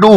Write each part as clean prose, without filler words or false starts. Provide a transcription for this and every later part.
2,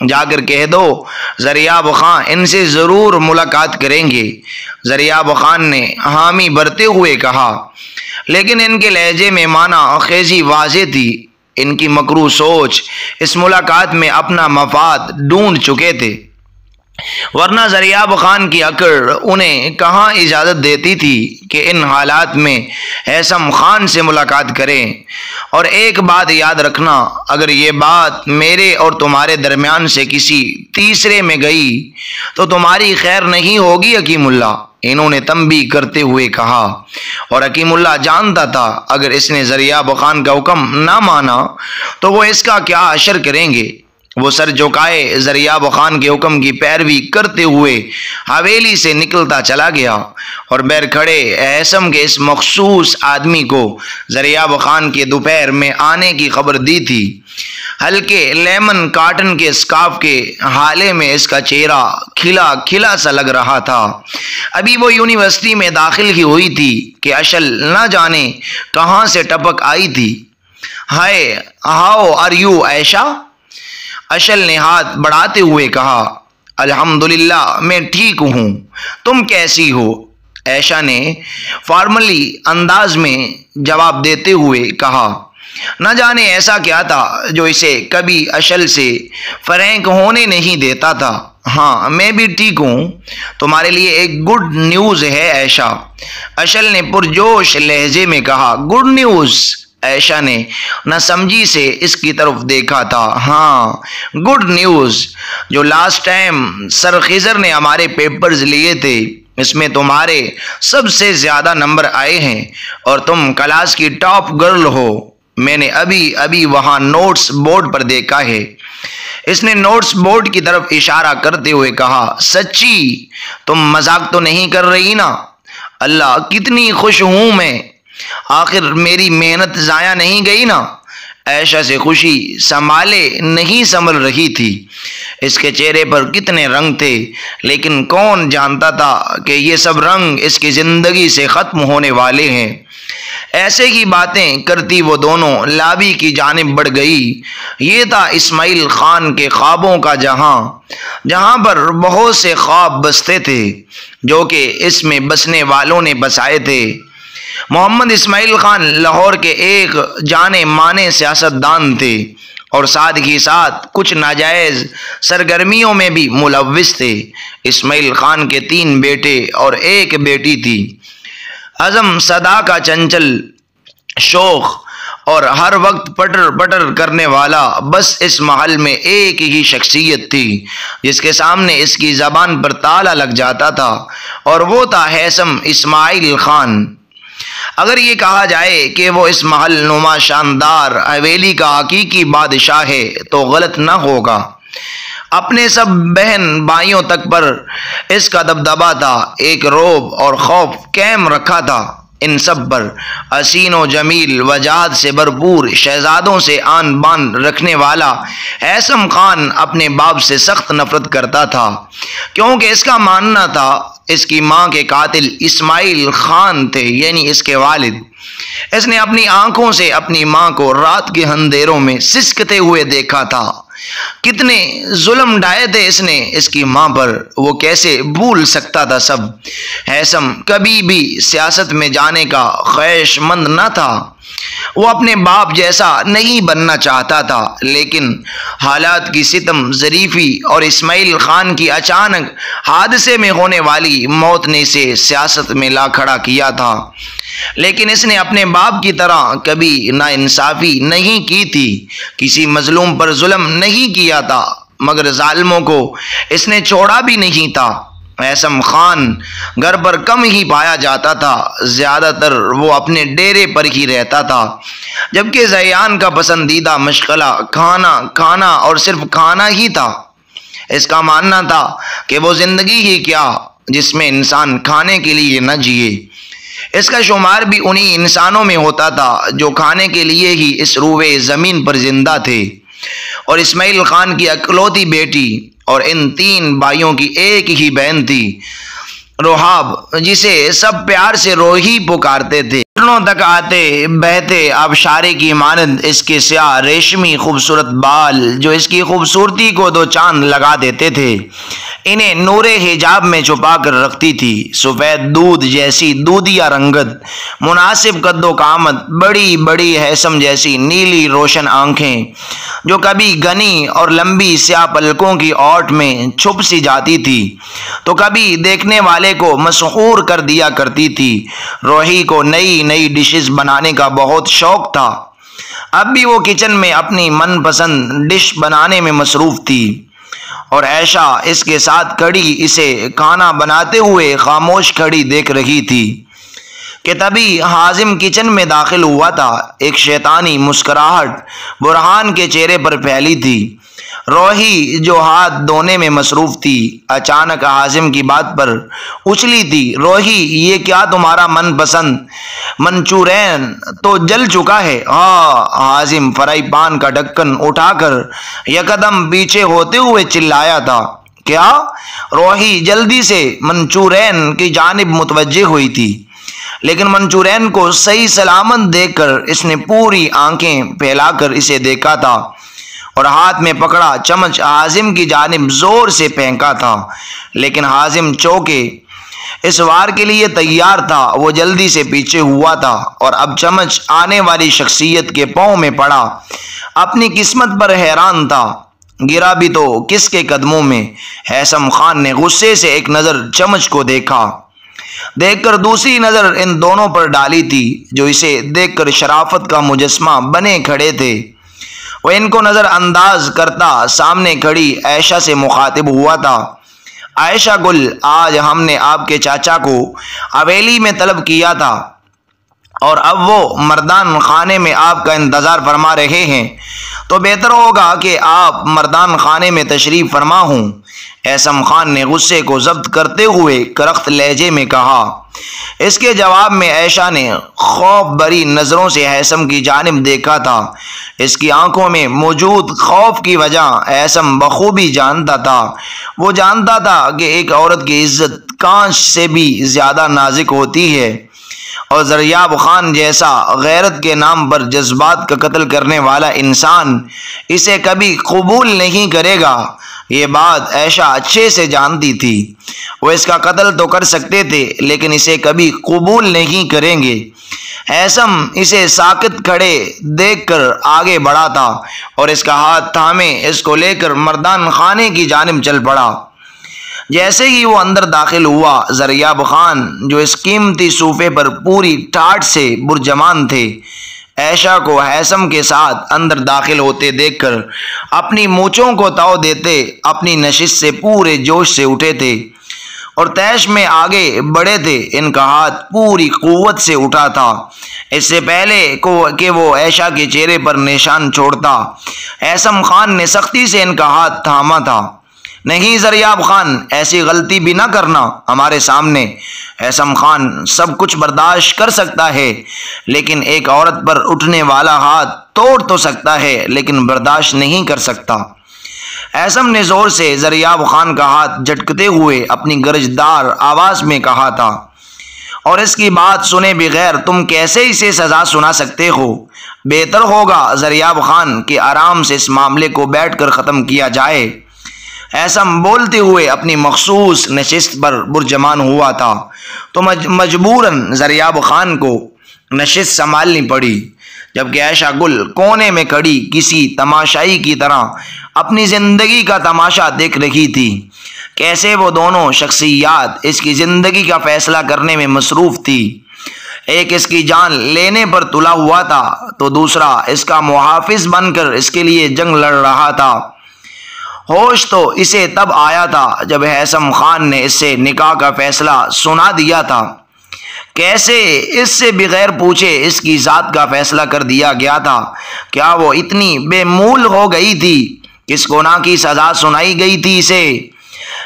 جا کر کہہ دو زریاب خان ان سے ضرور ملاقات کریں گے۔ زریاب خان نے حامی بھرتے ہوئے کہا، لیکن ان کے لہجے میں معنی خیزی واضح تھی۔ ان کی مکروہ سوچ اس ملاقات میں اپنا مفاد ڈھونڈ چکے تھے، ورنہ زریاب خان کی عقل انہیں کہاں اجازت دیتی تھی کہ ان حالات میں ہیثم خان سے ملاقات کریں۔ اور ایک بات یاد رکھنا، اگر یہ بات میرے اور تمہارے درمیان سے کسی تیسرے میں گئی تو تمہاری خیر نہیں ہوگی حکیم اللہ، انہوں نے تنبیہ کرتے ہوئے کہا۔ اور حکیم اللہ جانتا تھا اگر اس نے زریاب خان کا حکم نہ مانا تو وہ اس کا کیا اشر کریں گے۔ وہ سر جھکائے زریاب خان کے حکم کی پیروی کرتے ہوئے حویلی سے نکلتا چلا گیا، اور بیر کھڑے ہیثم کے اس مخصوص آدمی کو زریاب خان کے دوپہر میں آنے کی خبر دی تھی۔ ہلکے لیمن کاٹن کے اسکارف کے حالے میں اس کا چہرہ کھلا کھلا سا لگ رہا تھا۔ ابھی وہ یونیورسٹی میں داخل ہی ہوئی تھی کہ اشل نہ جانے کہاں سے ٹپک آئی تھی۔ ہائے، ہاؤ آر یو عائشہ؟ اشل نے ہاتھ بڑھاتے ہوئے کہا، الحمدللہ میں ٹھیک ہوں، تم کیسی ہو؟ عائشہ نے فارملی انداز میں جواب دیتے ہوئے کہا۔ نہ جانے ایسا کیا تھا جو اسے کبھی اشل سے فرینک ہونے نہیں دیتا تھا۔ ہاں میں بھی ٹھیک ہوں، تمہارے لیے ایک گڈ نیوز ہے عائشہ، اشل نے پرجوش لہجے میں کہا۔ Good news? عائشہ نے نہ سمجھی سے اس کی طرف دیکھا تھا۔ ہاں گڈ نیوز، جو لاسٹ ٹائم سر خضر نے ہمارے پیپرز لیے تھے اس میں تمہارے سب سے زیادہ نمبر آئے ہیں اور تم کلاس کی ٹاپ گرل ہو۔ میں نے ابھی وہاں نوٹس بورڈ پر دیکھا ہے۔ اس نے نوٹس بورڈ کی طرف اشارہ کرتے ہوئے کہا، سچی؟ تم مذاق تو نہیں کر رہی نا؟ اللہ کتنی خوش ہوں میں، آخر میری محنت ضائع نہیں گئی نا؟ عائشہ سے خوشی سنبھالے نہیں سنبھل رہی تھی۔ اس کے چہرے پر کتنے رنگ تھے، لیکن کون جانتا تھا کہ یہ سب رنگ اس کی زندگی سے ختم ہونے والے ہیں۔ ایسے ہی باتیں کرتی وہ دونوں لابی کی جانب بڑھ گئی۔ یہ تھا اسماعیل خان کے خوابوں کا جہاں، جہاں پر بہت سے خواب بستے تھے جو کہ اس میں بسنے والوں نے بسائے تھے۔ محمد اسماعیل خان لاہور کے ایک جانے مانے سیاستدان تھے اور ساتھ ہی ساتھ کچھ ناجائز سرگرمیوں میں بھی ملوث تھے۔ اسماعیل خان کے 3 بیٹے اور 1 بیٹی تھی۔ عزم صدا کا چنچل شوخ اور ہر وقت پٹر پٹر کرنے والا بس اس محل میں ایک ہی شخصیت تھی جس کے سامنے اس کی زبان پر تالا لگ جاتا تھا، اور وہ تھا ہیثم اسماعیل خان۔ اگر یہ کہا جائے کہ وہ اس محل نما شاندار حویلی کا حقیقی بادشاہ ہے تو غلط نہ ہوگا۔ اپنے سب بہن بھائیوں تک پر اس کا دبدبہ تھا، ایک رعب اور خوف قائم رکھا تھا ان سب پر۔ حسین و جمیل وجاہت سے بھرپور شہزادوں سے آن بان رکھنے والا ہیثم خان اپنے باپ سے سخت نفرت کرتا تھا، کیونکہ اس کا ماننا تھا اس کی ماں کے قاتل اسماعیل خان تھے، یعنی اس کے والد۔ اس نے اپنی آنکھوں سے اپنی ماں کو رات کے اندھیروں میں سسکتے ہوئے دیکھا تھا۔ کتنے ظلم ڈھائے تھے اس نے اس کی ماں پر، وہ کیسے بھول سکتا تھا سب۔ ہیثم کبھی بھی سیاست میں جانے کا خواہش مند نہ تھا، وہ اپنے باپ جیسا نہیں بننا چاہتا تھا، لیکن حالات کی ستم ظریفی اور اسماعیل خان کی اچانک حادثے میں ہونے والی موت نے اسے سیاست میں لا کھڑا کیا تھا۔ لیکن اس نے اپنے باپ کی طرح کبھی ناانصافی نہیں کی تھی، کسی مظلوم پر ظلم نہیں کیا تھا، مگر ظالموں کو اس نے چھوڑا بھی نہیں تھا۔ ہیثم خان گھر پر کم ہی پایا جاتا تھا، زیادہ تر وہ اپنے ڈیرے پر ہی رہتا تھا، جبکہ زیان کا پسندیدہ مشغلہ کھانا اور صرف کھانا ہی تھا۔ اس کا ماننا تھا کہ وہ زندگی ہی کیا جس میں انسان کھانے کے لیے نہ جیے۔ اس کا شمار بھی انہی انسانوں میں ہوتا تھا جو کھانے کے لیے ہی اس روئے زمین پر زندہ تھے۔ اور اسماعیل خان کی اکلوتی بیٹی اور ان 3 بھائیوں کی ایک ہی بہن تھی، روحاب، جسے سب پیار سے روحی پکارتے تھے۔ گھٹنوں تک آتے بہتے آبشارے کی مانند اس کے سیاہ ریشمی خوبصورت بال جو اس کی خوبصورتی کو دو چاند لگا دیتے تھے، انہیں نور حجاب میں چھپا کر رکھتی تھی۔ سفید دودھ جیسی دودھیا رنگت، مناسب قد و قامت، بڑی بڑی ہیثم جیسی نیلی روشن آنکھیں جو کبھی گھنی اور لمبی سیاہ پلکوں کی اوٹ میں چھپ سی جاتی تھی تو کبھی دیکھنے والے کو مسحور کر دیا کرتی تھی۔ روحی کو نئی نئی ڈشز بنانے کا بہت شوق تھا۔ اب بھی وہ کچن میں اپنی من پسند ڈش بنانے میں مصروف تھی اور عائشہ اس کے ساتھ کھڑی اسے کھانا بناتے ہوئے خاموش کھڑی دیکھ رہی تھی کہ تبھی حازم کچن میں داخل ہوا تھا۔ ایک شیطانی مسکراہٹ برہان کے چہرے پر پھیلی تھی۔ روحی جو ہاتھ دھونے میں مصروف تھی اچانک حازم کی بات پر اچھلی تھی۔ روحی، یہ کیا تمہارا من پسند منچورین تو جل چکا ہے؟ ہاں، حازم فرائی پان کا ڈھکن اٹھا کر یک قدم پیچھے ہوتے ہوئے چلایا تھا۔ کیا؟ روحی جلدی سے منچورین کی جانب متوجہ ہوئی تھی، لیکن منچورین کو صحیح سلامت دیکھ کر اس نے پوری آنکھیں پھیلا کر اسے دیکھا تھا اور ہاتھ میں پکڑا چمچ حازم کی جانب زور سے پھینکا تھا، لیکن حازم چونکہ اس وار کے لیے تیار تھا، وہ جلدی سے پیچھے ہوا تھا اور اب چمچ آنے والی شخصیت کے پاؤں میں پڑا۔ اپنی قسمت پر حیران تھا، گرا بھی تو کس کے قدموں میں؟ ہیثم خان نے غصے سے ایک نظر چمچ کو دیکھ کر دوسری نظر ان دونوں پر ڈالی تھی جو اسے دیکھ کر شرافت کا مجسمہ بنے کھڑے تھے۔ وہ ان کو نظر انداز کرتا سامنے کھڑی عائشہ سے مخاطب ہوا تھا۔ عائشہ گل، آج ہم نے آپ کے چاچا کو حویلی میں طلب کیا تھا اور اب وہ مردان خانے میں آپ کا انتظار فرما رہے ہیں، تو بہتر ہوگا کہ آپ مردان خانے میں تشریف فرما ہوں۔ ہیثم خان نے غصے کو ضبط کرتے ہوئے کرخت لہجے میں کہا۔ اس کے جواب میں عائشہ نے خوف بری نظروں سے ہیثم کی جانب دیکھا تھا۔ اس کی آنکھوں میں موجود خوف کی وجہ ہیثم بخوبی جانتا تھا۔ وہ جانتا تھا کہ ایک عورت کی عزت کانچ سے بھی زیادہ نازک ہوتی ہے اور زریاب خان جیسا غیرت کے نام پر جذبات کا قتل کرنے والا انسان اسے کبھی قبول نہیں کرے گا۔ یہ بات عائشہ اچھے سے جانتی تھی۔ وہ اس کا قتل تو کر سکتے تھے لیکن اسے کبھی قبول نہیں کریں گے۔ ہیثم اسے ساکت کھڑے دیکھ کر آگے بڑھا تھا اور اس کا ہاتھ تھامے اس کو لے کر مردان خانے کی جانب چل پڑا۔ جیسے ہی وہ اندر داخل ہوا، زریاب خان جو اس قیمتی صوفے پر پوری ٹھاٹھ سے برجمان تھے، عائشہ کو ہیثم کے ساتھ اندر داخل ہوتے دیکھ کر اپنی مونچھوں کو تاؤ دیتے اپنی نشست سے پورے جوش سے اٹھے تھے اور طیش میں آگے بڑھے تھے۔ ان کا ہاتھ پوری قوت سے اٹھا تھا۔ اس سے پہلے کہ وہ عائشہ کے چہرے پر نشان چھوڑتا، ہیثم خان نے سختی سے ان کا ہاتھ تھاما تھا۔ نہیں زریاب خان، ایسی غلطی بھی نہ کرنا ہمارے سامنے۔ ہیثم خان سب کچھ برداشت کر سکتا ہے لیکن ایک عورت پر اٹھنے والا ہاتھ توڑ تو سکتا ہے لیکن برداشت نہیں کر سکتا۔ ہیثم نے زور سے زریاب خان کا ہاتھ جھٹکتے ہوئے اپنی گرجدار آواز میں کہا تھا، اور اس کی بات سنے بغیر تم کیسے اسے سزا سنا سکتے ہو؟ بہتر ہوگا زریاب خان کہ آرام سے اس معاملے کو بیٹھ کر ختم کیا جائے۔ ہیثم بولتے ہوئے اپنی مخصوص نشست پر برجمان ہوا تھا تو مجبوراً زریاب خان کو نشست سنبھالنی پڑی، جبکہ عائشہ گل کونے میں کھڑی کسی تماشائی کی طرح اپنی زندگی کا تماشا دیکھ رہی تھی۔ کیسے وہ دونوں شخصیات اس کی زندگی کا فیصلہ کرنے میں مصروف تھی۔ ایک اس کی جان لینے پر تلا ہوا تھا تو دوسرا اس کا محافظ بن کر اس کے لیے جنگ لڑ رہا تھا۔ ہوش تو اسے تب آیا تھا جب ہیثم خان نے اس سے نکاح کا فیصلہ سنا دیا تھا۔ کیسے اس سے بغیر پوچھے اس کی ذات کا فیصلہ کر دیا گیا تھا؟ کیا وہ اتنی بے مول ہو گئی تھی؟ کس گناہ کی سزا سنائی گئی تھی اسے؟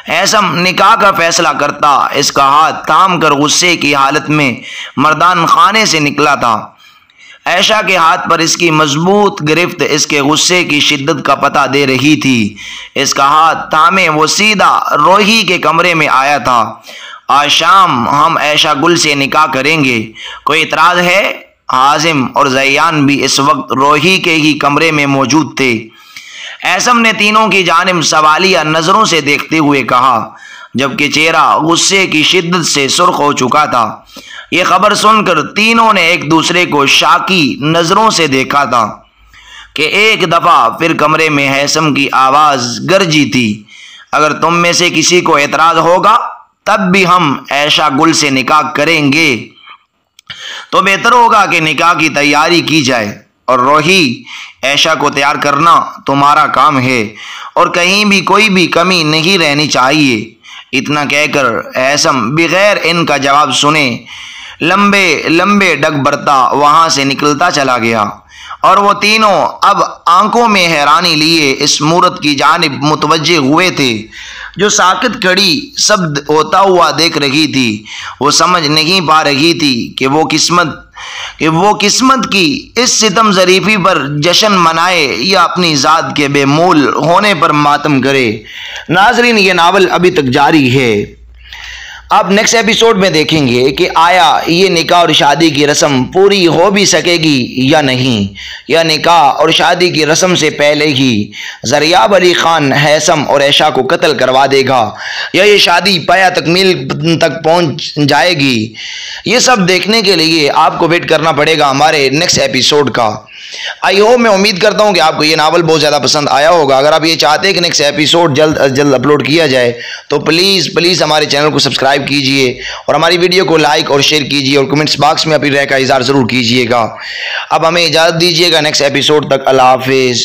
ہیثم نکاح کا فیصلہ کرتا اس کا ہاتھ تھام کر غصے کی حالت میں مردان خانے سے نکلا تھا۔ عائشہ کے ہاتھ پر اس کی مضبوط گرفت اس کے غصے کی شدت کا پتہ دے رہی تھی۔ اس کا ہاتھ تھامے وہ سیدھا روحی کے کمرے میں آیا تھا آج شام ہم عائشہ گل سے نکاح کریں گے، کوئی اعتراض ہے؟ حازم اور زیان بھی اس وقت روحی کے ہی کمرے میں موجود تھے۔ ایثم نے تینوں کی جانب سوالیہ نظروں سے دیکھتے ہوئے کہا، جبکہ چہرہ غصے کی شدت سے سرخ ہو چکا تھا۔ یہ خبر سن کر تینوں نے ایک دوسرے کو شاکی نظروں سے دیکھا تھا کہ ایک دفعہ پھر کمرے میں ایثم کی آواز گرجی تھی، اگر تم میں سے کسی کو اعتراض ہوگا تب بھی ہم عائشہ گل سے نکاح کریں گے، تو بہتر ہوگا کہ نکاح کی تیاری کی جائے، اور روحی عائشہ کو تیار کرنا تمہارا کام ہے، اور کہیں بھی کوئی بھی کمی نہیں رہنی چاہیے۔ اتنا کہہ کر ایثم بغیر ان کا جواب سنے لمبے لمبے ڈگ برتا وہاں سے نکلتا چلا گیا، اور وہ تینوں اب آنکھوں میں حیرانی لیے اس مورت کی جانب متوجہ ہوئے تھے جو ساکت کھڑی سب ہوتا ہوا دیکھ رہی تھی۔ وہ سمجھ نہیں پا رہی تھی کہ وہ قسمت کی اس ستم ظریفی پر جشن منائے یا اپنی ذات کے بے مول ہونے پر ماتم کرے۔ ناظرین، یہ ناول ابھی تک جاری ہے، اب نیکسٹ ایپیسوڈ میں دیکھیں گے کہ آیا یہ نکاح اور شادی کی رسم پوری ہو بھی سکے گی یا نہیں، یا نکاح اور شادی کی رسم سے پہلے ہی زریاب علی خان ایثم اور عائشہ کو قتل کروا دے گا، یا یہ شادی پایا تکمیل تک پہنچ جائے گی۔ یہ سب دیکھنے کے لیے آپ کو ویٹ کرنا پڑے گا ہمارے نیکسٹ ایپیسوڈ کا۔ آئی ہوپ، میں امید کرتا ہوں کہ آپ کو یہ ناول بہت زیادہ پسند آیا ہوگا۔ اگر آپ یہ چاہتے ہیں کہ نیکسٹ ایپیسوڈ جلد از جلد اپلوڈ کیا جائے تو پلیز ہمارے چینل کو سبسکرائب کیجئے اور ہماری ویڈیو کو لائک اور شیئر کیجئے، اور کمنٹس باکس میں اپنی رائے کا اظہار ضرور کیجئے گا۔ اب ہمیں اجازت دیجئے گا، نیکسٹ ایپیسوڈ تک اللہ حافظ۔